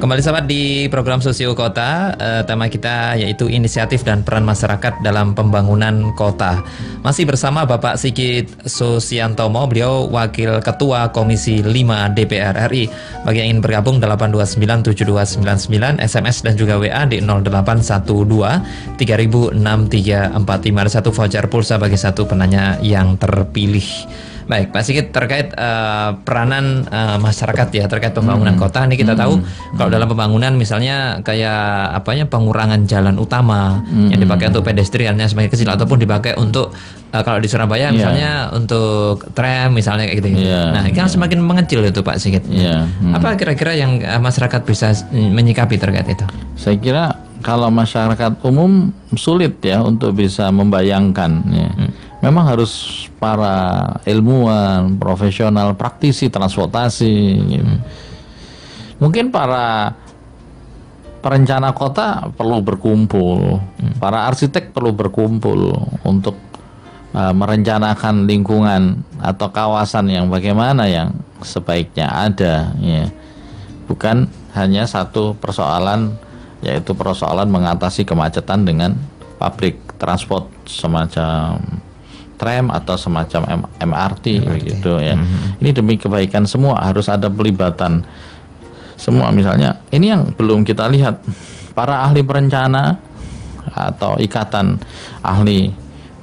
Kembali sahabat di program Sosio Kota, tema kita yaitu inisiatif dan peran masyarakat dalam pembangunan kota. Masih bersama Bapak Sigit Susiantomo, beliau Wakil Ketua Komisi 5 DPR RI. Bagi yang ingin bergabung 8297299 SMS dan juga WA di 0812 3006 345. Ada satu voucher pulsa bagi satu penanya yang terpilih. Baik, Pak Sigit, terkait peranan masyarakat ya terkait pembangunan kota. Ini kita tahu kalau dalam pembangunan misalnya kayak pengurangan jalan utama yang dipakai untuk pedestriannya semakin kecil ataupun dipakai untuk kalau di Surabaya misalnya untuk tram misalnya kayak gitu. Nah, ini kan semakin mengecil itu Pak Sigit. Apa kira-kira yang masyarakat bisa menyikapi terkait itu? Saya kira kalau masyarakat umum sulit ya untuk bisa membayangkan ya. Memang harus para ilmuwan, profesional, praktisi transportasi gitu. Mungkin para perencana kota perlu berkumpul, para arsitek perlu berkumpul untuk merencanakan lingkungan atau kawasan yang bagaimana yang sebaiknya ada ya. Bukan hanya satu persoalan, yaitu persoalan mengatasi kemacetan dengan pabrik transport semacam tram atau semacam MRT gitu ya. Ini demi kebaikan semua, harus ada pelibatan semua. Misalnya ini yang belum kita lihat, para ahli perencana atau ikatan ahli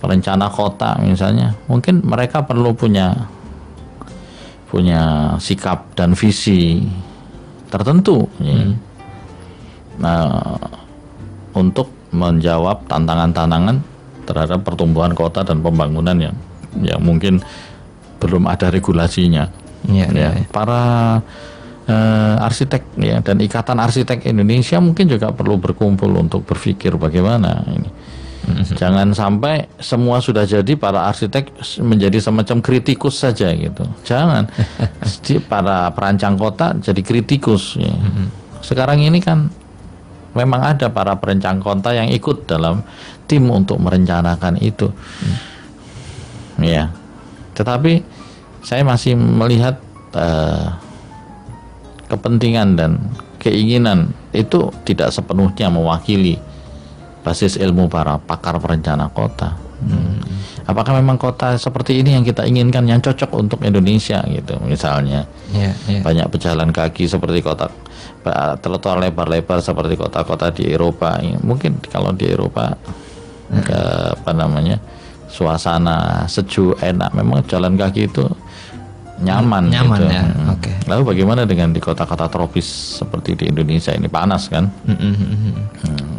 perencana kota misalnya, mungkin mereka perlu punya sikap dan visi tertentu ya. Nah, untuk menjawab tantangan-tantangan terhadap pertumbuhan kota dan pembangunan yang mungkin belum ada regulasinya. Para arsitek ya dan Ikatan Arsitek Indonesia mungkin juga perlu berkumpul untuk berpikir bagaimana ini. Jangan sampai semua sudah jadi para arsitek menjadi semacam kritikus saja gitu. Jangan. Para perancang kota jadi kritikus ya. Sekarang ini kan memang ada para perancang kota yang ikut dalam tim untuk merencanakan itu. Ya. Tetapi saya masih melihat kepentingan dan keinginan itu tidak sepenuhnya mewakili basis ilmu para pakar perencana kota. Apakah memang kota seperti ini yang kita inginkan, yang cocok untuk Indonesia gitu misalnya. Banyak pejalan kaki seperti kota, trotoar lebar-lebar seperti kota-kota di Eropa. Mungkin kalau di Eropa suasana sejuk, enak, memang jalan kaki itu nyaman gitu. Ya. Lalu bagaimana dengan di kota-kota tropis seperti di Indonesia ini, panas kan?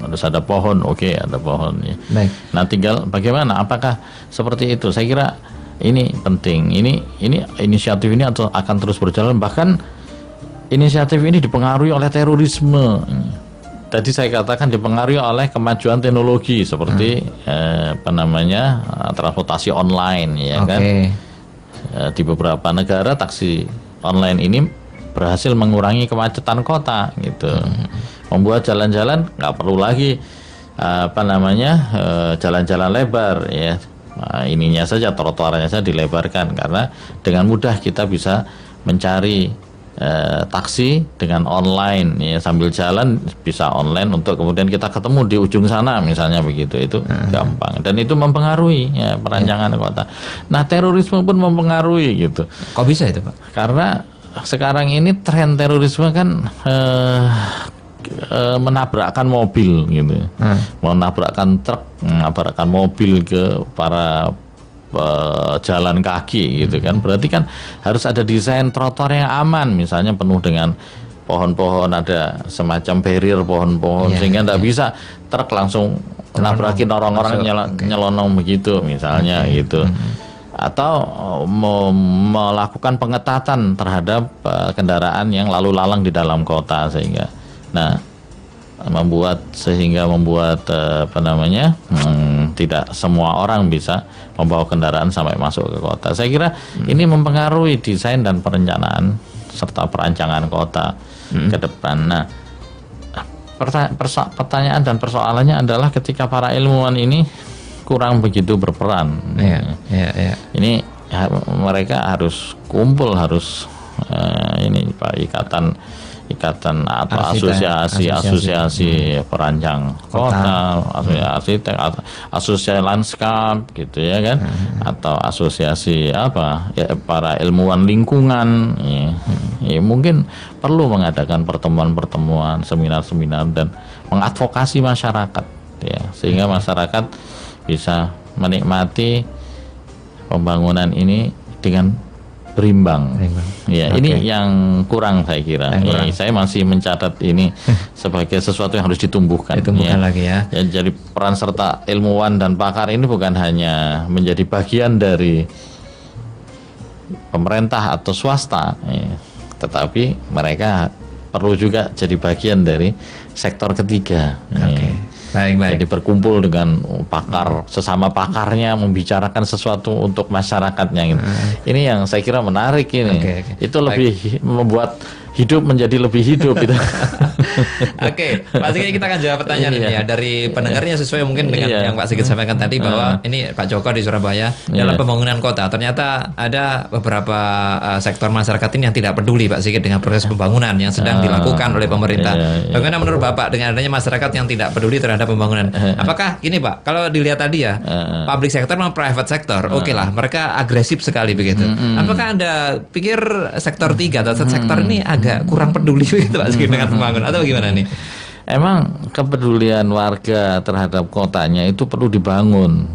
Harus ada pohon, ada pohon ya. Baik. Nah, tinggal bagaimana, apakah seperti itu? Saya kira ini penting. Ini inisiatif ini akan terus berjalan, bahkan inisiatif ini dipengaruhi oleh terorisme. Tadi saya katakan dipengaruhi oleh kemajuan teknologi seperti transportasi online ya kan. Di beberapa negara taksi online ini berhasil mengurangi kemacetan kota gitu. Membuat jalan-jalan nggak perlu lagi jalan-jalan lebar ya. Ininya saja, trotoarnya saja dilebarkan, karena dengan mudah kita bisa mencari taksi dengan online ya, sambil jalan bisa online untuk kemudian kita ketemu di ujung sana misalnya begitu. Itu gampang dan itu mempengaruhi ya perancangan kota. Nah, terorisme pun mempengaruhi gitu. Kok bisa itu Pak? Karena sekarang ini tren terorisme kan menabrakkan mobil gitu, menabrakkan truk, menabrakkan mobil ke para jalan kaki gitu kan. Berarti kan harus ada desain trotoar yang aman, misalnya penuh dengan pohon-pohon, ada semacam barrier pohon-pohon sehingga tidak bisa truk langsung nabrakin orang-orang nyelonong begitu misalnya gitu. Atau melakukan pengetatan terhadap kendaraan yang lalu lalang di dalam kota sehingga membuat tidak semua orang bisa membawa kendaraan sampai masuk ke kota. Saya kira ini mempengaruhi desain dan perencanaan serta perancangan kota ke depan. Nah, pertanyaan dan persoalannya adalah ketika para ilmuwan ini kurang begitu berperan. Ini mereka harus kumpul, harus ini Pak, ikatan atau asosiasi perancang kota, arsitek, asosiasi lanskap gitu ya kan, atau asosiasi para ilmuwan lingkungan, ya, mungkin perlu mengadakan pertemuan-pertemuan, seminar-seminar dan mengadvokasi masyarakat ya, sehingga masyarakat bisa menikmati pembangunan ini dengan berimbang. Ya, ini yang kurang saya kira. Ya, saya masih mencatat ini sebagai sesuatu yang harus ditumbuhkan. Lagi ya. Jadi peran serta ilmuwan dan pakar ini bukan hanya menjadi bagian dari pemerintah atau swasta, ya, tetapi mereka perlu juga jadi bagian dari sektor ketiga. Ya. Baik. Jadi berkumpul dengan pakar, sesama pakarnya membicarakan sesuatu untuk masyarakatnya gitu. Ini yang saya kira menarik ini. Itu lebih membuat hidup menjadi lebih hidup gitu. Pak Sigit, kita akan jawab pertanyaan ini ya dari pendengarnya sesuai mungkin dengan yang Pak Sigit sampaikan tadi, bahwa ini Pak Joko di Surabaya dalam pembangunan kota ternyata ada beberapa sektor masyarakat ini yang tidak peduli Pak Sigit dengan proses pembangunan yang sedang dilakukan oleh pemerintah. Bagaimana menurut Bapak dengan adanya masyarakat yang tidak peduli terhadap pembangunan? Apakah ini Pak, kalau dilihat tadi ya, public sector sama private sector, oke lah, mereka agresif sekali begitu. Apakah Anda pikir sektor 3 atau sektor ini agak kurang peduli gitu Pak Sigit dengan pembangunan, atau bagaimana nih? Emang kepedulian warga terhadap kotanya itu perlu dibangun,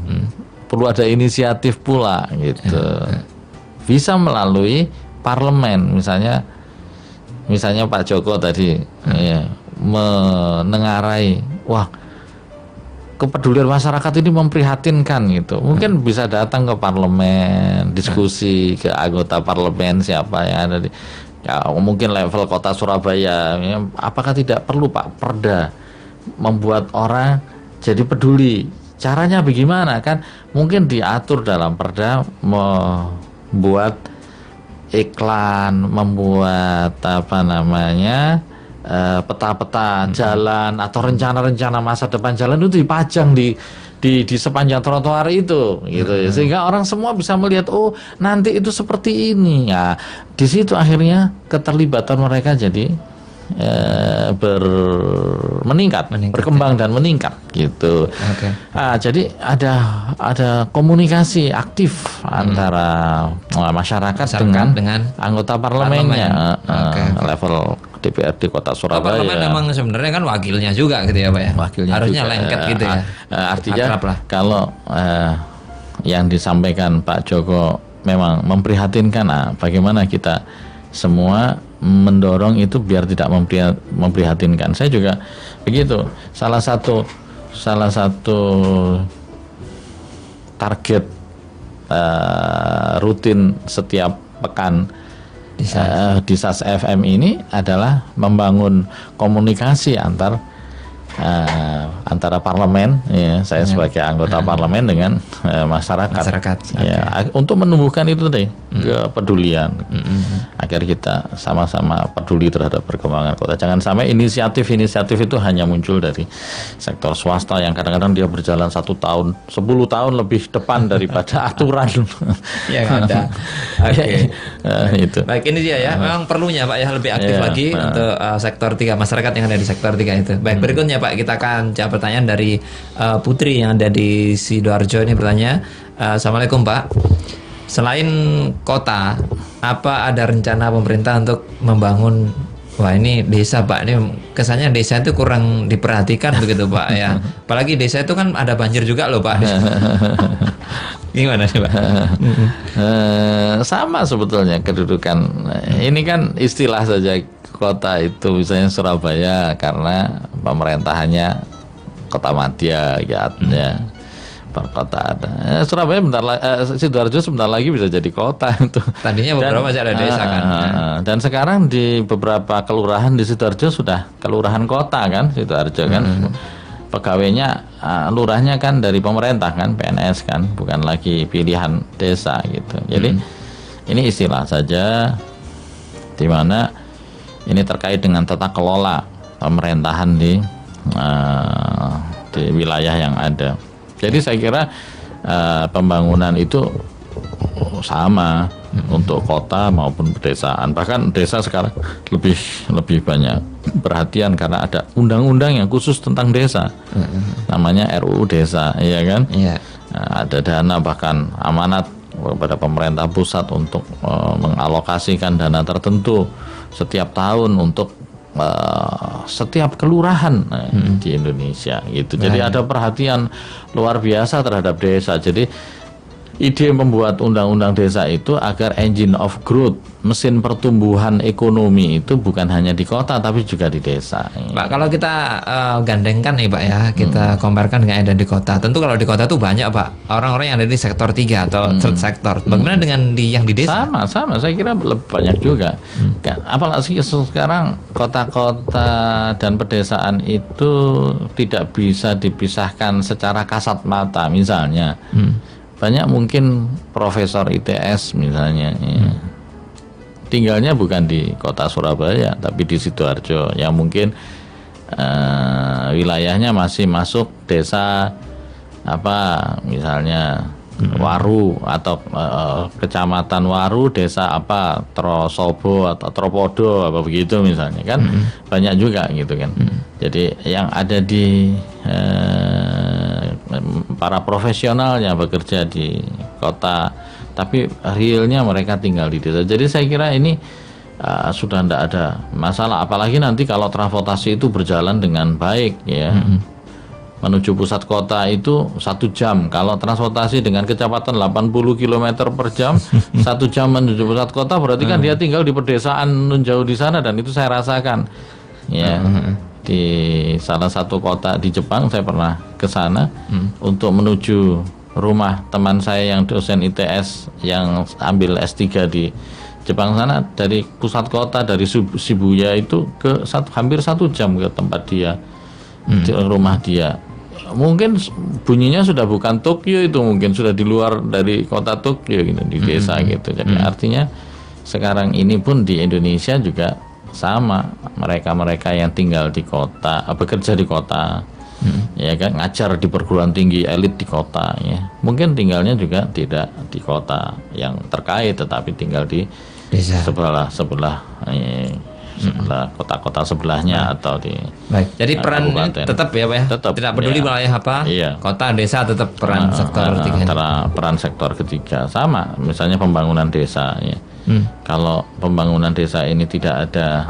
perlu ada inisiatif pula gitu. Bisa melalui parlemen, misalnya Pak Joko tadi ya, menengarai, wah kepedulian masyarakat ini memprihatinkan gitu. Mungkin bisa datang ke parlemen, diskusi ke anggota parlemen siapa yang ada di, ya, mungkin level kota Surabaya, ya, apakah tidak perlu Pak Perda membuat orang jadi peduli? Caranya bagaimana kan? Mungkin diatur dalam Perda, membuat iklan, membuat peta-peta jalan atau rencana-rencana masa depan jalan itu dipajang di sepanjang trotoar itu gitu ya, sehingga orang semua bisa melihat, oh nanti itu seperti ini ya. Di situ akhirnya keterlibatan mereka jadi meningkat, berkembang dan meningkat gitu. Jadi ada komunikasi aktif antara masyarakat dengan anggota parlemennya, level DPRD Kota Surabaya. Parlemen memang sebenarnya kan wakilnya juga gitu ya Pak ya. Wakilnya harusnya juga, lengket gitu ya. Artinya kalau yang disampaikan Pak Joko memang memprihatinkan, bagaimana kita semua mendorong itu biar tidak memprihatinkan. Saya juga begitu. Salah satu target rutin setiap pekan di SAS FM ini adalah membangun komunikasi antara parlemen, ya, saya sebagai anggota parlemen dengan masyarakat ya, untuk menumbuhkan itu tadi kepedulian, agar kita sama-sama peduli terhadap perkembangan kota. Jangan sampai inisiatif itu hanya muncul dari sektor swasta yang kadang-kadang dia berjalan 1 tahun, 10 tahun lebih depan daripada aturan yang ada. Itu. Baik, ini dia ya, memang perlunya Pak ya lebih aktif lagi untuk sektor 3, masyarakat yang ada di sektor 3 itu. Baik, berikutnya Pak, kita akan jawab pertanyaan dari Putri yang ada di Sidoarjo. Ini bertanya, Assalamualaikum Pak, selain kota, apa ada rencana pemerintah untuk membangun, wah ini desa Pak, ini kesannya desa itu kurang diperhatikan begitu Pak ya, apalagi desa itu kan ada banjir juga loh Pak. Gimana sih Pak? Sama sebetulnya kedudukan, ini kan istilah saja. Kota itu misalnya Surabaya karena pemerintahannya kota madya ya, perkotaan. Surabaya Sidoarjo sebentar lagi bisa jadi kota itu. Tadinya beberapa masih ada desa kan. Dan sekarang di beberapa kelurahan di Sidoarjo sudah kelurahan kota kan, Sidoarjo kan. Pegawainya lurahnya kan dari pemerintah kan, PNS kan, bukan lagi pilihan desa gitu. Jadi ini istilah saja, di mana ini terkait dengan tata kelola pemerintahan di wilayah yang ada. Jadi saya kira pembangunan itu sama untuk kota maupun pedesaan. Bahkan desa sekarang lebih banyak perhatian karena ada undang-undang yang khusus tentang desa, namanya RUU Desa, ya kan? Iya. Nah, ada dana bahkan amanat kepada pemerintah pusat untuk mengalokasikan dana tertentu setiap tahun untuk setiap kelurahan di Indonesia gitu. Jadi ada perhatian luar biasa terhadap desa. Jadi ide membuat undang-undang desa itu agar engine of growth, mesin pertumbuhan ekonomi itu bukan hanya di kota tapi juga di desa. Pak, kalau kita gandengkan nih Pak ya, kita comparekan dengan yang ada di kota. Tentu kalau di kota tuh banyak Pak, orang-orang yang ada di sektor 3 atau third sektor. Bagaimana dengan yang di desa? Sama, saya kira lebih banyak juga. Apalagi sekarang kota-kota dan pedesaan itu tidak bisa dipisahkan secara kasat mata. Misalnya banyak mungkin profesor ITS misalnya tinggalnya bukan di kota Surabaya tapi di Sidoarjo yang mungkin wilayahnya masih masuk desa misalnya Waru atau kecamatan Waru, desa Trosobo atau Tropodo begitu misalnya kan banyak juga gitu kan. Jadi yang ada di para profesional yang bekerja di kota tapi realnya mereka tinggal di desa. Jadi saya kira ini sudah tidak ada masalah, apalagi nanti kalau transportasi itu berjalan dengan baik ya. Menuju pusat kota itu 1 jam. Kalau transportasi dengan kecepatan 80 km per jam 1 jam menuju pusat kota, berarti kan dia tinggal di pedesaan jauh di sana. Dan itu saya rasakan ya. Di salah satu kota di Jepang saya pernah ke sana untuk menuju rumah teman saya yang dosen ITS yang ambil S3 di Jepang sana. Dari pusat kota, dari Shibuya itu ke hampir 1 jam ke tempat dia, di rumah dia. Mungkin bunyinya sudah bukan Tokyo, itu mungkin sudah di luar dari kota Tokyo gitu, di desa gitu. Jadi artinya sekarang ini pun di Indonesia juga sama, mereka yang tinggal di kota, bekerja di kota, ya kan, ngajar di perguruan tinggi elit di kota, ya mungkin tinggalnya juga tidak di kota yang terkait, tetapi tinggal di desa sebelah kota-kota sebelahnya atau di. Baik. Jadi peran ini tetap ya Pak ya. Tetap. Tidak peduli wilayah apa. Iya. Kota, desa tetap peran sektor ketiga. Peran sektor ketiga sama. Misalnya pembangunan desa ya. Kalau pembangunan desa ini tidak ada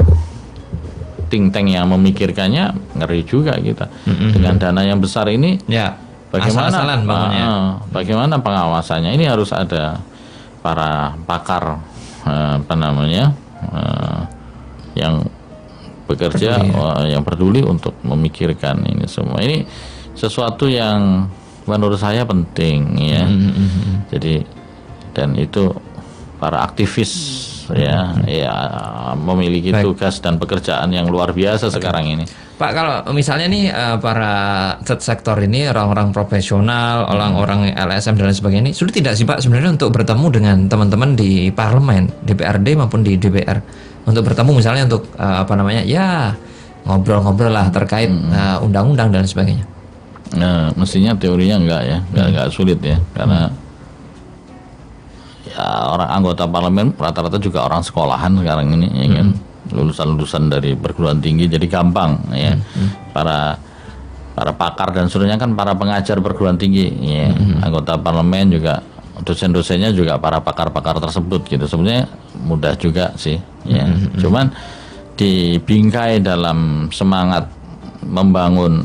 think tank yang memikirkannya, ngeri juga kita. Dengan dana yang besar ini, ya, bagaimana pengawasannya? Ini harus ada para pakar yang bekerja, yang peduli untuk memikirkan ini semua. Ini sesuatu yang menurut saya penting ya. Jadi dan itu para aktivis ya memiliki tugas dan pekerjaan yang luar biasa sekarang ini. Pak, kalau misalnya nih para sektor ini orang-orang profesional, orang-orang LSM dan lain sebagainya ini sulit tidak sih Pak sebenarnya untuk bertemu dengan teman-teman di parlemen, DPRD maupun di DPR, untuk bertemu misalnya untuk ngobrol-ngobrol lah terkait undang-undang dan sebagainya? Nah, mestinya teorinya enggak sulit ya, karena orang anggota parlemen rata-rata juga orang sekolahan sekarang ini, ya kan, lulusan dari perguruan tinggi, jadi gampang ya. Para pakar dan seterusnya kan para pengajar perguruan tinggi, ya. Anggota parlemen juga, dosen-dosennya juga para pakar-pakar tersebut gitu. Sebenarnya mudah juga sih, ya. Cuman dibingkai dalam semangat membangun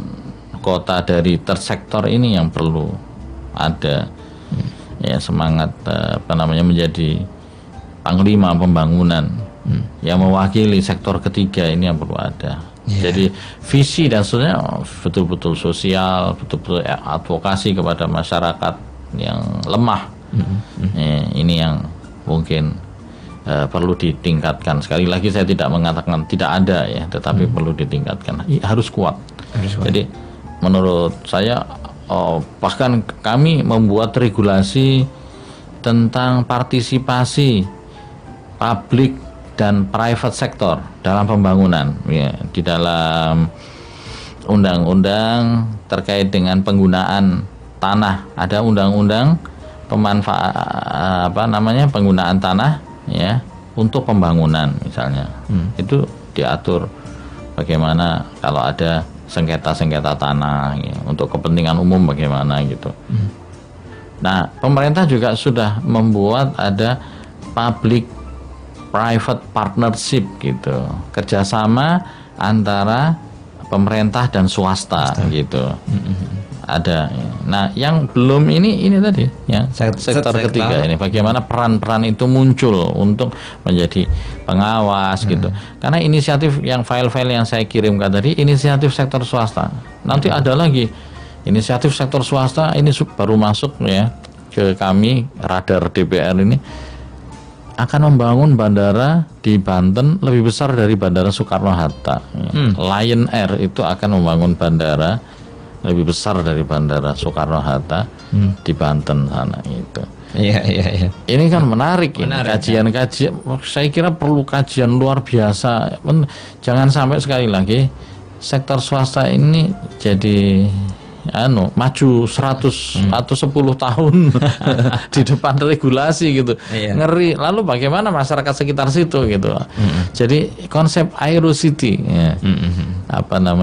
kota dari tersektor ini yang perlu ada. Ya, semangat menjadi panglima pembangunan yang mewakili sektor ketiga ini yang perlu ada. Jadi visi dan seterusnya betul-betul sosial, betul-betul advokasi kepada masyarakat yang lemah. Ini yang mungkin perlu ditingkatkan. Sekali lagi saya tidak mengatakan tidak ada ya, tetapi perlu ditingkatkan. Harus kuat. Jadi menurut saya bahkan kami membuat regulasi tentang partisipasi publik dan private sector dalam pembangunan ya, di dalam undang-undang terkait dengan penggunaan tanah. Ada undang-undang penggunaan tanah ya untuk pembangunan misalnya. Itu diatur bagaimana kalau ada sengketa tanah ya, untuk kepentingan umum bagaimana gitu. Nah, pemerintah juga sudah membuat ada public private partnership gitu, kerjasama antara pemerintah dan swasta gitu. Ada. Nah, yang belum ini tadi ya, sektor ketiga ini bagaimana peran-peran itu muncul untuk menjadi pengawas gitu. Karena inisiatif yang file-file yang saya kirimkan tadi inisiatif sektor swasta. Nanti ada lagi inisiatif sektor swasta ini baru masuk ya ke kami radar DPR ini akan membangun bandara di Banten lebih besar dari Bandara Soekarno-Hatta. Lion Air itu akan membangun bandara lebih besar dari Bandara Soekarno-Hatta di Banten sana itu. Iya. Ini kan menarik kajian. Saya kira perlu kajian luar biasa. Jangan sampai sekali lagi sektor swasta ini jadi maju 100 atau 10 tahun di depan regulasi gitu. Ngeri. Lalu bagaimana masyarakat sekitar situ gitu. Jadi konsep Aerocity ya.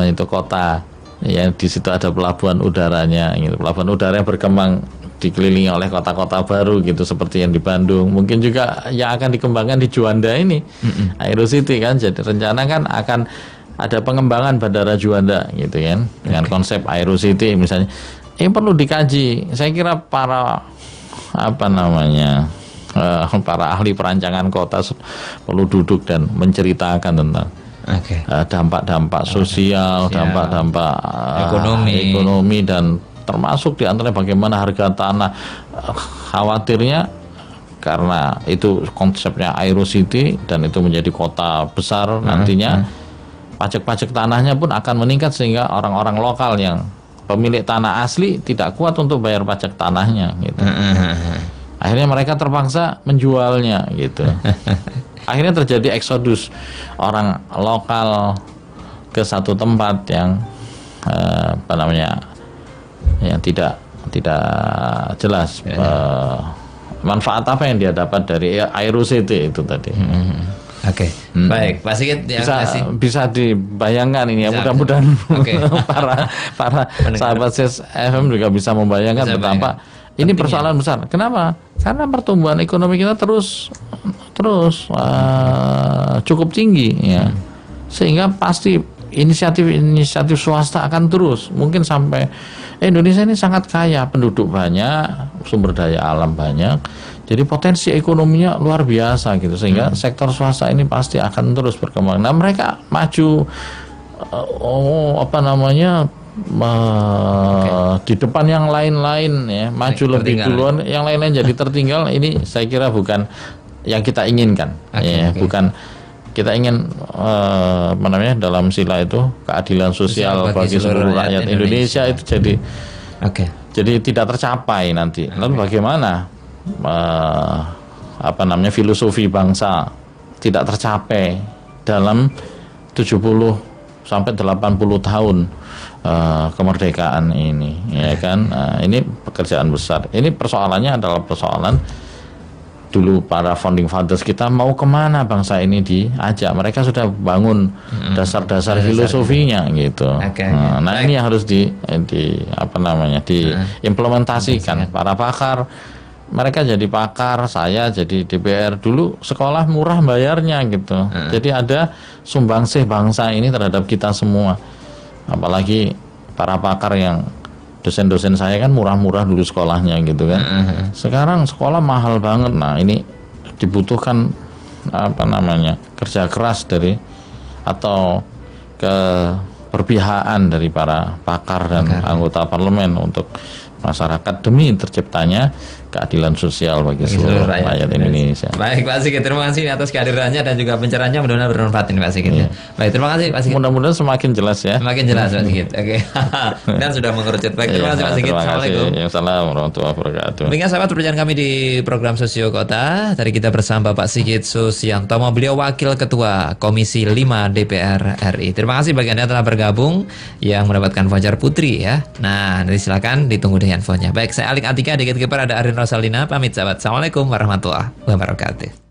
Itu kota ya, di situ ada pelabuhan udaranya gitu. Pelabuhan udara berkembang dikelilingi oleh kota-kota baru gitu seperti yang di Bandung. Mungkin juga yang akan dikembangkan di Juanda ini. Aerocity kan. Jadi rencana kan akan ada pengembangan Bandara Juanda gitu kan dengan konsep Aerocity misalnya. Ini perlu dikaji. Saya kira para para ahli perancangan kota perlu duduk dan menceritakan tentang dampak-dampak sosial, dampak-dampak ekonomi dan termasuk diantaranya bagaimana harga tanah. Khawatirnya karena itu konsepnya Aerocity dan itu menjadi kota besar nantinya pajak-pajak tanahnya pun akan meningkat sehingga orang-orang lokal yang pemilik tanah asli tidak kuat untuk bayar pajak tanahnya gitu. Akhirnya mereka terpaksa menjualnya gitu. Akhirnya terjadi eksodus orang lokal ke satu tempat yang yang tidak jelas manfaat apa yang dia dapat dari Aerocity itu tadi. Baik, Pak Sigit bisa dibayangkan ini ya, mudah-mudahan para sahabat FM juga bisa membayangkan betapa ini persoalan besar. Kenapa? Karena pertumbuhan ekonomi kita terus cukup tinggi ya. Sehingga pasti inisiatif swasta akan terus. Mungkin sampai Indonesia ini sangat kaya, penduduk banyak, sumber daya alam banyak. Jadi potensi ekonominya luar biasa gitu. Sehingga sektor swasta ini pasti akan terus berkembang. Nah, mereka maju di depan yang lain-lain ya, maju lebih duluan, yang lain-lain jadi tertinggal. Ini saya kira bukan yang kita inginkan. Bukan kita ingin dalam sila itu keadilan sosial bagi seluruh rakyat Indonesia itu jadi tidak tercapai nanti. Lalu bagaimana filosofi bangsa tidak tercapai dalam 70 sampai 80 tahun kemerdekaan ini, ya kan? Ini pekerjaan besar. Ini persoalannya adalah persoalan dulu para founding fathers kita mau kemana bangsa ini diajak. Mereka sudah bangun dasar-dasar filosofinya gitu. Nah ini yang harus diimplementasikan. Para pakar, mereka jadi pakar, saya jadi DPR. Dulu sekolah murah bayarnya gitu. Jadi ada sumbangsih bangsa ini terhadap kita semua. Apalagi para pakar yang dosen-dosen saya kan murah-murah dulu sekolahnya gitu kan. Sekarang sekolah mahal banget. Nah ini dibutuhkan kerja keras dari atau keberpihakan dari para pakar dan anggota parlemen untuk masyarakat demi terciptanya keadilan sosial bagi seluruh rakyat Indonesia. Baik Pak Sigit, terima kasih atas kehadirannya dan juga pencerahannya, mudah-mudahan bermanfaat ini Pak Sigit. Baik, terima kasih Pak Sigit. Mudah-mudahan semakin jelas ya. Semakin jelas Pak Sigit. Dan sudah mengerucut. Baik, terima kasih Pak Sigit. Assalamualaikum. Assalamualaikum warahmatullahi wabarakatuh. Demikian sahabat perbincangan kami di program Sosio Kota. Tadi kita bersama Bapak Sigit Susiantomo, beliau Wakil Ketua Komisi 5 DPR RI. Terima kasih bagi Anda telah bergabung yang mendapatkan voucher Putri ya. Nah, nanti silakan ditunggu di handphonenya. Baik, saya Alik Atika, di Gatekeeper ada Arin Rosalina pamit sahabat. Assalamualaikum warahmatullahi wabarakatuh.